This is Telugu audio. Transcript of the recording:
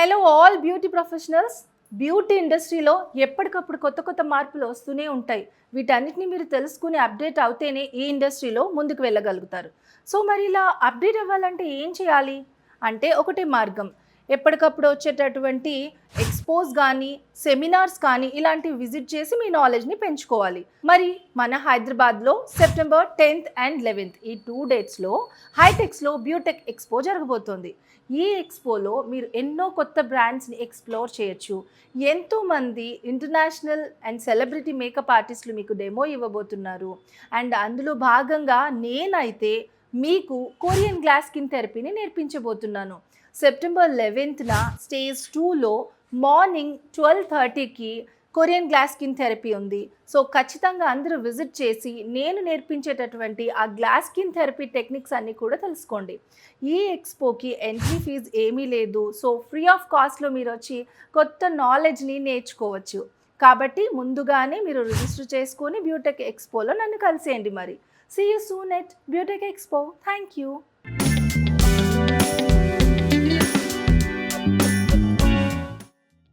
Hello all beauty professionals. Beauty ఇండస్ట్రీలో ఎప్పటికప్పుడు కొత్త కొత్త మార్పులు వస్తూనే ఉంటాయి. వీటన్నిటిని మీరు తెలుసుకుని అప్డేట్ అవుతేనే ఈ ఇండస్ట్రీలో ముందుకు వెళ్ళగలుగుతారు. సో మరి ఇలా అప్డేట్ అవ్వాలంటే ఏం చేయాలి? అంటే ఒకటే మార్గం. ఎప్పటికప్పుడు వచ్చేటటువంటి ఎక్స్పోజ్ కానీ, సెమినార్స్ కానీ ఇలాంటివి విజిట్ చేసి మీ నాలెడ్జ్ని పెంచుకోవాలి. మరి మన హైదరాబాద్లో సెప్టెంబర్ 10th and 11th ఈ 2 డేట్స్లో హైటెక్స్లో బ్యూటెక్ ఎక్స్పో జరగబోతోంది. ఈ ఎక్స్పోలో మీరు ఎన్నో కొత్త బ్రాండ్స్ని ఎక్స్ప్లోర్ చేయొచ్చు. ఎంతోమంది ఇంటర్నేషనల్ అండ్ సెలబ్రిటీ మేకప్ ఆర్టిస్టులు మీకు డెమో ఇవ్వబోతున్నారు. అండ్ అందులో భాగంగా నేనైతే మీకు కొరియన్ గ్లాస్ స్కిన్ థెరపీని నేర్పించబోతున్నాను. సెప్టెంబర్ 11th స్టేజ్ 2లో మార్నింగ్ 12:30కి కొరియన్ గ్లాస్ స్కిన్ థెరపీ ఉంది. సో ఖచ్చితంగా అందరూ విజిట్ చేసి నేను నేర్పించేటటువంటి ఆ గ్లాస్ స్కిన్ థెరపీ టెక్నిక్స్ అన్నీ కూడా తెలుసుకోండి. ఈ ఎక్స్పోకి ఎంట్రీ ఫీజు ఏమీ లేదు. సో ఫ్రీ ఆఫ్ కాస్ట్లో మీరు వచ్చి కొత్త నాలెడ్జ్ని నేర్చుకోవచ్చు. కాబట్టి ముందుగానే మీరు రిజిస్టర్ చేసుకొని బ్యూటెక్ ఎక్స్పోలో నన్ను కలిసేయండి మరి. See you soon at Beautech expo. Thank you.